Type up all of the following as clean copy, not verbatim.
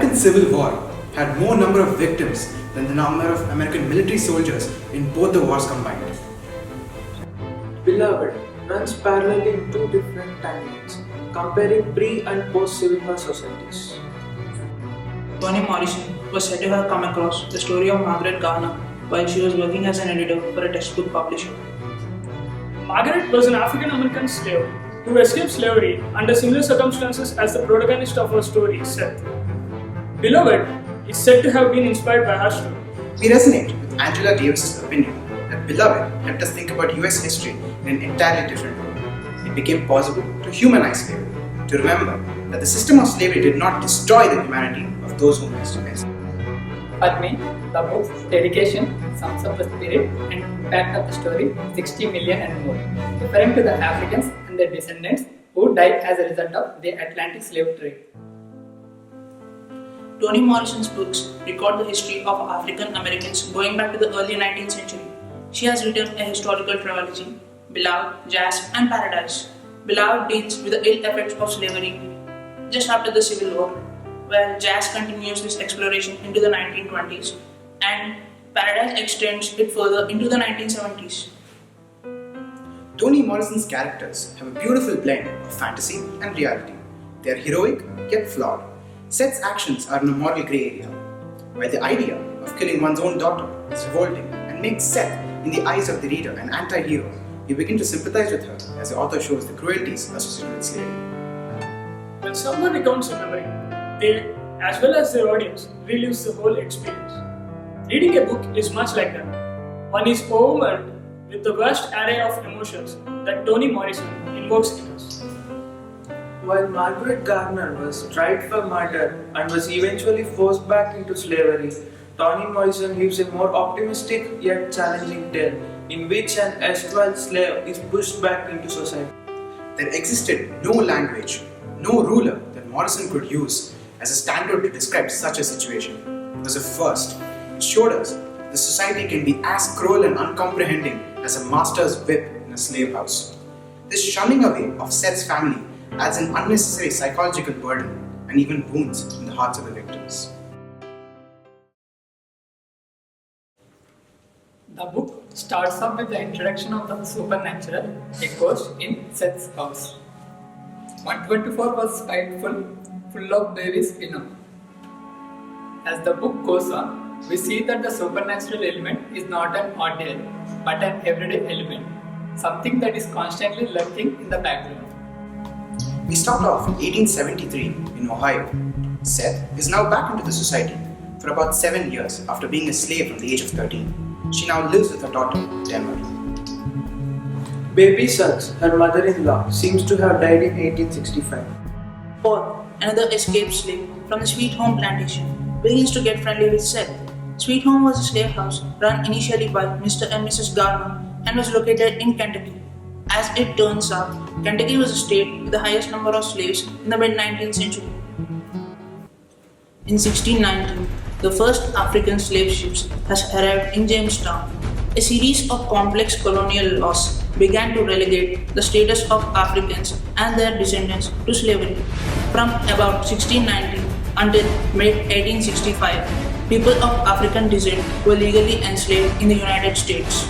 American Civil War had more number of victims than the number of American military soldiers in both the wars combined. Beloved runs parallel in two different timelines, comparing pre- and post-Civil War societies. Toni Morrison was said to have come across the story of Margaret Garner while she was working as an editor for a textbook publisher. Margaret was an African American slave who escaped slavery under similar circumstances as the protagonist of her story, Seth. Beloved is said to have been inspired by her story. We resonate with Angela Davis's opinion that Beloved helped us think about US history in an entirely different way. It became possible to humanize slavery, to remember that the system of slavery did not destroy the humanity of those who missed it. For me, the book's dedication sums up the spirit and impact of the story 60 million and more, referring to the Africans and their descendants who died as a result of the Atlantic slave trade. Toni Morrison's books record the history of African Americans going back to the early 19th century. She has written a historical trilogy, Beloved, Jazz and Paradise. Beloved deals with the ill effects of slavery just after the Civil War, while Jazz continues this exploration into the 1920s and Paradise extends it further into the 1970s. Toni Morrison's characters have a beautiful blend of fantasy and reality. They are heroic yet flawed. Seth's actions are in a moral grey area, while the idea of killing one's own daughter is revolting and makes Seth, in the eyes of the reader, an anti-hero. You begin to sympathize with her as the author shows the cruelties associated with slavery. When someone recounts a memory, they, as well as their audience, relives the whole experience. Reading a book is much like that. One is overwhelmed with the vast array of emotions that Toni Morrison invokes in us. While Margaret Garner was tried for murder and was eventually forced back into slavery, Toni Morrison gives a more optimistic yet challenging tale in which an erstwhile slave is pushed back into society. There existed no language, no ruler that Morrison could use as a standard to describe such a situation. It was a first. It showed us that the society can be as cruel and uncomprehending as a master's whip in a slave house. This shunning away of Seth's family adds an unnecessary psychological burden and even wounds in the hearts of the victims. The book starts off with the introduction of the supernatural echoes in Seth's house. 124 was spiteful, full of babies enough. As the book goes on, we see that the supernatural element is not an ordinary, but an everyday element, something that is constantly lurking in the background. We start off in 1873 in Ohio. Seth is now back into the society for about 7 years after being a slave from the age of 13. She now lives with her daughter, Denver. Baby Suggs, her mother-in-law, seems to have died in 1865. Paul, another escaped slave from the Sweet Home plantation, begins to get friendly with Seth. Sweet Home was a slave house run initially by Mr. and Mrs. Garner and was located in Kentucky. As it turns out, Kentucky was a state with the highest number of slaves in the mid-19th century. In 1619, the first African slave ships has arrived in Jamestown. A series of complex colonial laws began to relegate the status of Africans and their descendants to slavery. From about 1690 until mid-1865, people of African descent were legally enslaved in the United States.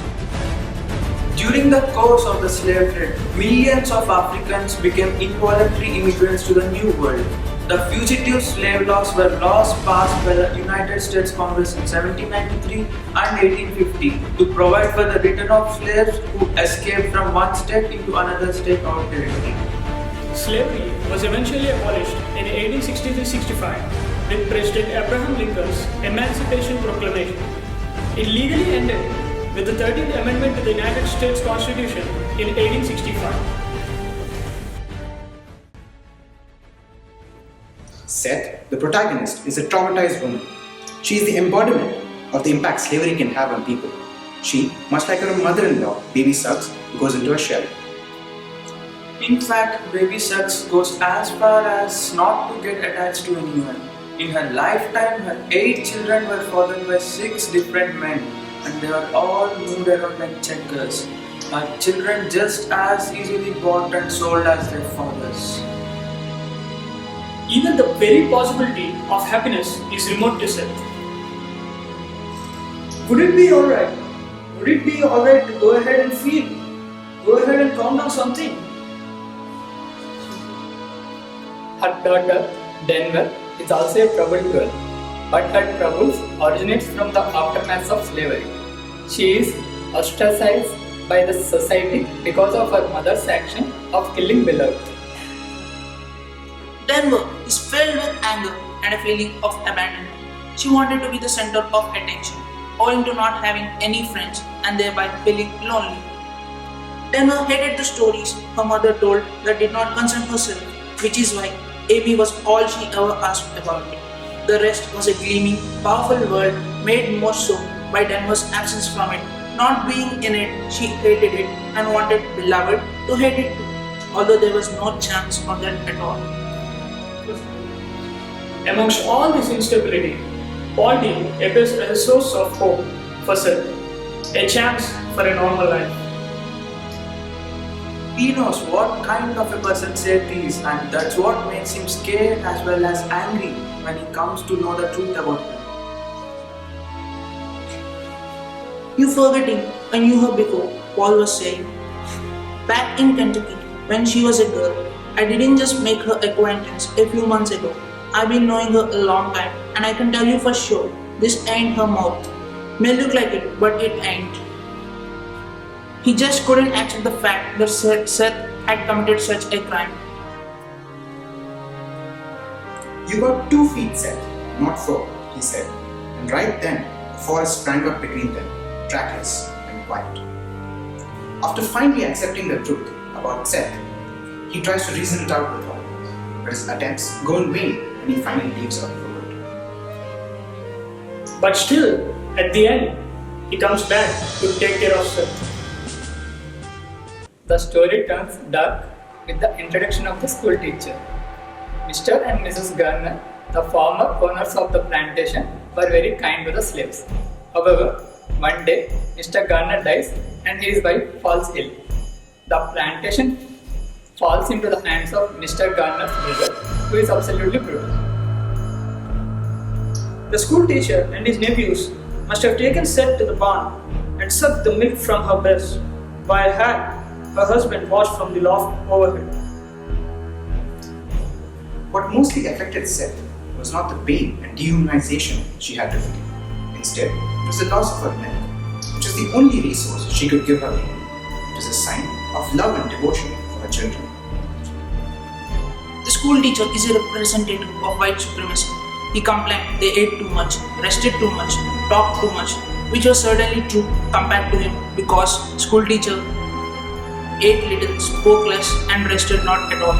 During the course of the slave trade, millions of Africans became involuntary immigrants to the New World. The fugitive slave laws were laws passed by the United States Congress in 1793 and 1850 to provide for the return of slaves who escaped from one state into another state or territory. Slavery was eventually abolished in 1863-65 with President Abraham Lincoln's Emancipation Proclamation. It legally ended with the 13th Amendment to the United States Constitution in 1865. Seth, the protagonist, is a traumatized woman. She is the embodiment of the impact slavery can have on people. She, much like her mother-in-law, Baby Suggs, goes into a shell. In fact, Baby Suggs goes as far as not to get attached to anyone. In her lifetime, her 8 children were fathered by 6 different men, and they were all moved around like checkers. Her children just as easily bought and sold as their fathers. Even the very possibility of happiness is remote to Seth. Would it be alright? Would it be alright to go ahead and feel? Go ahead and calm down something? Her daughter, Denver, is also a troubled girl, but her troubles originates from the aftermath of slavery. She is ostracized by the society because of her mother's action of killing beloved. Denver is filled with anger and a feeling of abandonment. She wanted to be the center of attention, owing to not having any friends and thereby feeling lonely. Denver hated the stories her mother told that did not concern herself, which is why Amy was all she ever asked about. The rest was a gleaming, powerful world made more so by Denver's absence from it. Not being in it, she hated it and wanted beloved to hate it too, although there was no chance of that at all. Amongst all this instability, Paul D appears as a source of hope for Seth, a chance for a normal life. He knows what kind of a person Seth is, and that's what makes him scared as well as angry when he comes to know the truth about him. You forgetting, I knew her before, Paul was saying. Back in Kentucky, when she was a girl, I didn't just make her acquaintance a few months ago. I've been knowing her a long time, and I can tell you for sure, this ain't her mouth. May look like it, but it ain't. He just couldn't accept the fact that Seth had committed such a crime. You got 2 feet, Seth, not 4, he said. And right then, the forest sprang up between them, trackless and quiet. After finally accepting the truth about Seth, he tries to reason it out with her, but his attempts go in vain and he finally leaves her for good. But still, at the end, he comes back to take care of Seth. The story turns dark with the introduction of the school teacher. Mr. and Mrs. Garner, the former owners of the plantation, were very kind to the slaves. However, one day, Mr. Garner dies and his wife falls ill. The plantation falls into the hands of Mr. Garner's brother, who is absolutely brutal. The school teacher and his nephews must have taken Seth to the barn and sucked the milk from her breast, while her husband watched from the loft overhead. What mostly affected Seth was not the pain and dehumanization she had to feel. Instead, it was the loss of her milk, which was the only resource she could give her baby. It was a sign of love and devotion for her children. The school teacher is a representative of white supremacy. He complained they ate too much, rested too much, talked too much, which was certainly true compared to him because school teacher ate little, spoke less and rested not at all.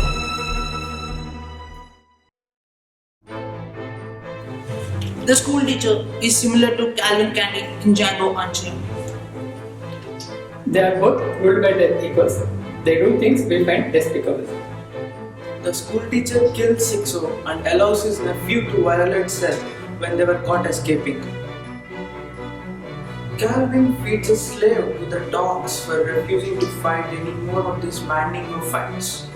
The school teacher is similar to Calvin Candy in Django Unchained. They are both ruled by their egos. They do things we find despicable. The school teacher kills Sixo and allows his nephew to violate Seth when they were caught escaping. Calvin feeds a slave to the dogs for refusing to fight any more of these Mandingo fights.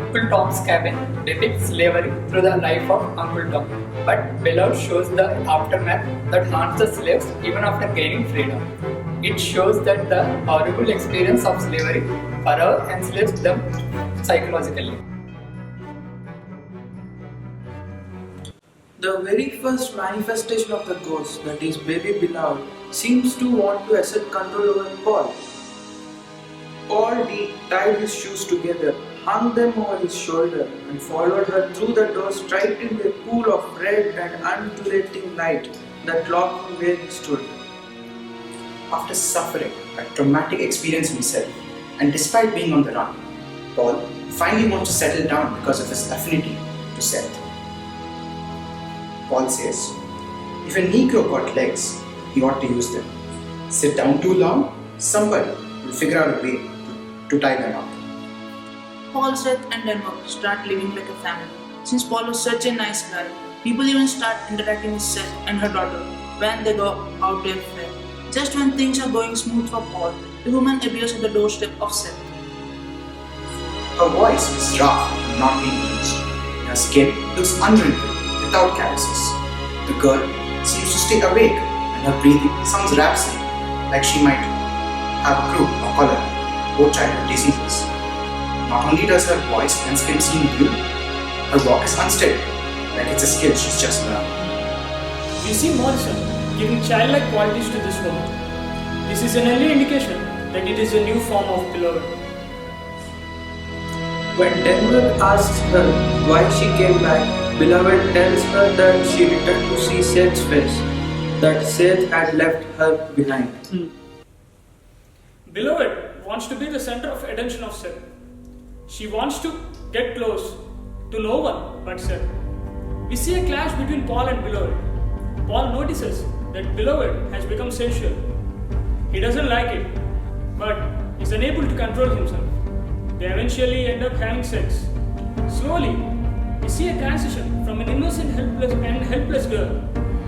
Uncle Tom's Cabin depicts slavery through the life of Uncle Tom, but Beloved shows the aftermath that haunts the slaves even after gaining freedom. It shows that the horrible experience of slavery forever enslaves them psychologically. The very first manifestation of the ghost, that is baby Beloved, seems to want to assert control over Paul. Paul D tied his shoes together, hung them over his shoulder, and followed her through the door straight into a pool of red and undulating light that locked him where he stood. After suffering a traumatic experience himself, and despite being on the run, Paul finally wants to settle down because of his affinity to Seth. Paul says, if a Negro got legs, he ought to use them. Sit down too long, somebody will figure out a way to tie them up. Paul, Seth and Denver start living like a family. Since Paul was such a nice guy, people even start interacting with Seth and her daughter when they go out to a fair. Just when things are going smooth for Paul, the woman appears at the doorstep of Seth. Her voice is rough and not being used. Her skin looks unwrinkled, without calluses. The girl seems to stay awake, and her breathing sounds rhapsodic, like she might have croup or cholera, or childhood diseases. Not only does her voice and skin seem blue, her walk is unsteady, like it's a skill she's just learned. We see Morrison giving childlike qualities to this woman. This is an early indication that it is a new form of beloved. When Denver asks her why she came back, Beloved tells her that she returned to see Seth's face, that Seth had left her behind. Beloved wants to be the center of attention of Seth. She wants to get close to no one but Seth. We see a clash between Paul and Beloved. Paul notices that Beloved has become sensual. He doesn't like it, but is unable to control himself. They eventually end up having sex. Slowly, we see a transition from an innocent, helpless girl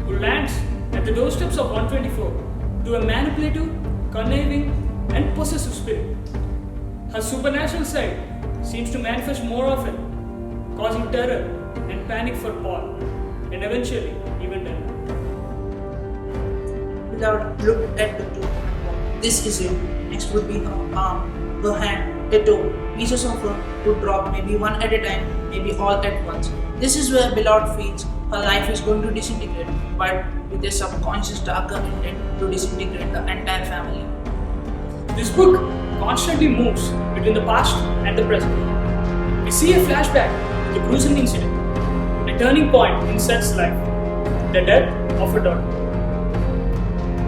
who lands at the doorsteps of 124 to a manipulative, conniving, and possessive spirit. Her supernatural side seems to manifest more often, causing terror and panic for Paul, and eventually even death. Beloved looked at the two. This is it. Next would be her arm, her hand, a toe. Pieces of her would drop, maybe one at a time, maybe all at once. This is where Beloved feels her life is going to disintegrate, but with a subconscious darker intent to disintegrate the entire family. This book constantly moves between the past and the present. We see a flashback to the gruesome incident, a turning point in Seth's life, the death of her daughter.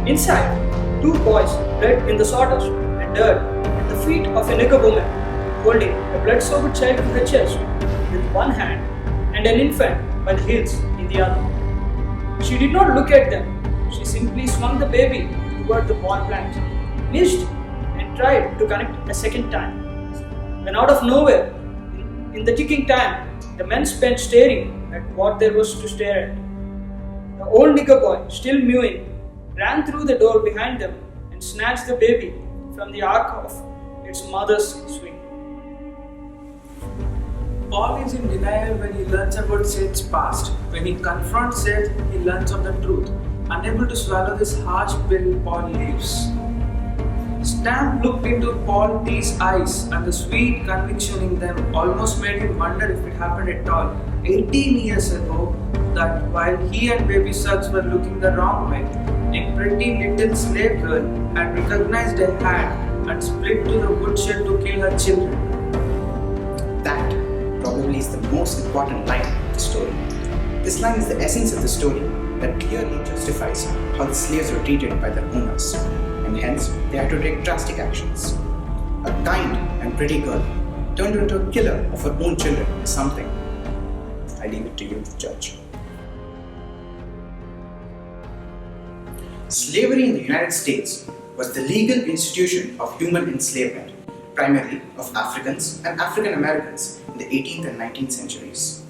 Inside, two boys bled in the sawdust and dirt at the feet of a nigger woman holding a blood-soaked child to her chest with one hand and an infant by the heels in the other. She did not look at them. She simply swung the baby toward the ball plant, missed, and tried to connect a second time. When out of nowhere, in the ticking time, the men spent staring at what there was to stare at. The old nigger boy, still mewing, ran through the door behind them and snatched the baby from the ark of its mother's swing. Paul is in denial when he learns about Seth's past. When he confronts Seth, he learns of the truth. Unable to swallow this harsh pill, Paul leaves. Stamp looked into Paul T's eyes, and the sweet conviction in them almost made him wonder if it happened at all 18 years ago, that while he and baby Suggs were looking the wrong way, a pretty little slave girl had recognized a hand and split to the woodshed to kill her children. That probably is the most important line of the story. This line is the essence of the story that clearly justifies how the slaves were treated by their owners, and hence they had to take drastic actions. A kind and pretty girl turned into a killer of her own children is something. I leave it to you to judge. Slavery in the United States was the legal institution of human enslavement, primarily of Africans and African Americans in the 18th and 19th centuries.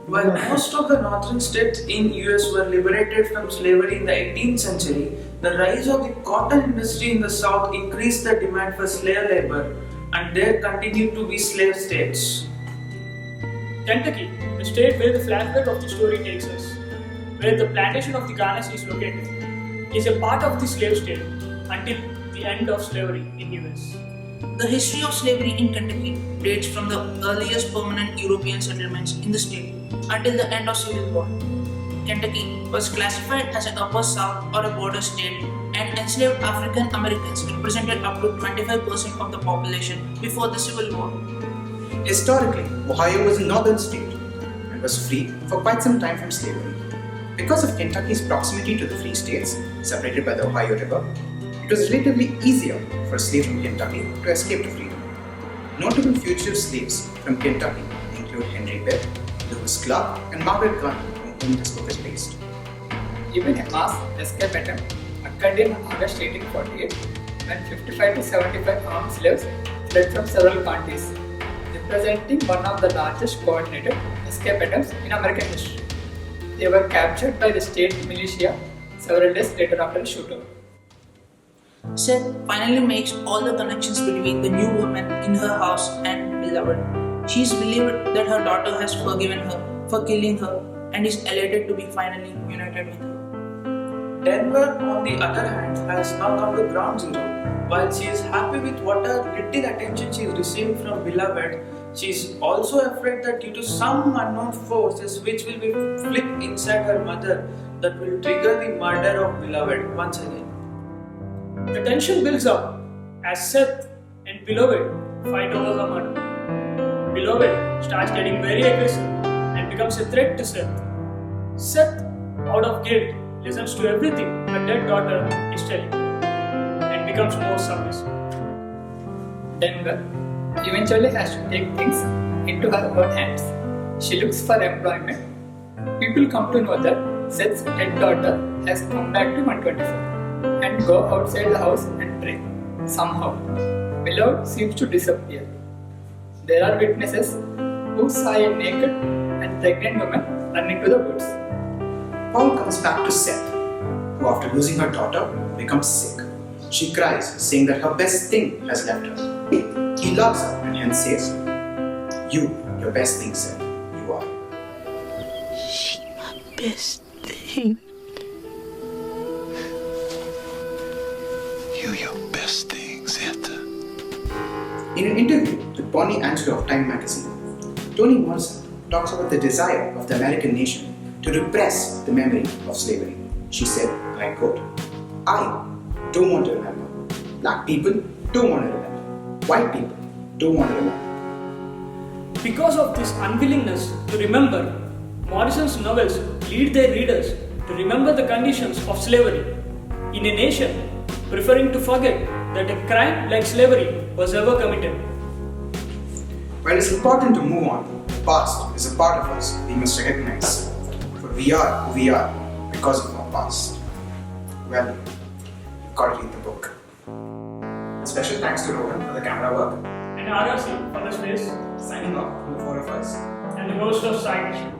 While most of the northern states in US were liberated from slavery in the 18th century, the rise of the cotton industry in the south increased the demand for slave labor, and there continued to be slave states. Kentucky, the state where the flashback of the story takes us, where the plantation of the Garnets is located, is a part of the slave state until the end of slavery in US. The history of slavery in Kentucky dates from the earliest permanent European settlements in the state until the end of Civil War. Kentucky was classified as an upper south or a border state, and enslaved African Americans represented up to 25% of the population before the Civil War. Historically, Ohio was a northern state and was free for quite some time from slavery. Because of Kentucky's proximity to the free states, separated by the Ohio River, it was relatively easier for a slave from Kentucky to escape to freedom. Notable fugitive slaves from Kentucky include Henry Bell, Lewis Clark, and Margaret Garner, on whom this book is based. Even a mass escape attempt occurred in August 1848 when 55 to 75 armed slaves fled from several counties, representing one of the largest coordinated escape attempts in American history. They were captured by the state militia several days later after the shootout. Seth finally makes all the connections between the new woman in her house and beloved. She is relieved that her daughter has forgiven her for killing her and is elated to be finally united with her. Denver, on the other hand, has now come to ground zero. While she is happy with whatever little attention she is receiving from Beloved, she is also afraid that due to some unknown forces which will be flipped inside her mother, that will trigger the murder of Beloved once again. The tension builds up as Seth and Beloved fight over her murder. Beloved starts getting very aggressive and becomes a threat to Seth. Seth, out of guilt, listens to everything her dead daughter is telling and becomes more submissive. Denver eventually has to take things into her own hands. She looks for employment. People come to know that Seth's dead daughter has come back to 124 and go outside the house and pray. Somehow, Beloved seems to disappear. There are witnesses who saw a naked and pregnant woman run into the woods. Paul comes back to Seth, who after losing her daughter becomes sick. She cries, saying that her best thing has left her. He loves her and hence says, your best thing, Seth, you are. She my best thing. You your best thing, Seth. In an interview with Bonnie Angelo of Time magazine, Toni Morrison talks about the desire of the American nation to repress the memory of slavery. She said, and I quote, I don't want to remember. Black people don't want to remember. White people don't want to remember. Because of this unwillingness to remember, Morrison's novels lead their readers to remember the conditions of slavery in a nation preferring to forget that a crime like slavery was ever committed. While it's important to move on, the past is a part of us we must recognize. For we are who we are because of our past. Well, you've got to read the book. Special thanks to Rohan for the camera work. And RRC for the space, Signing off from the four of us. and the ghost of Sai Krishna.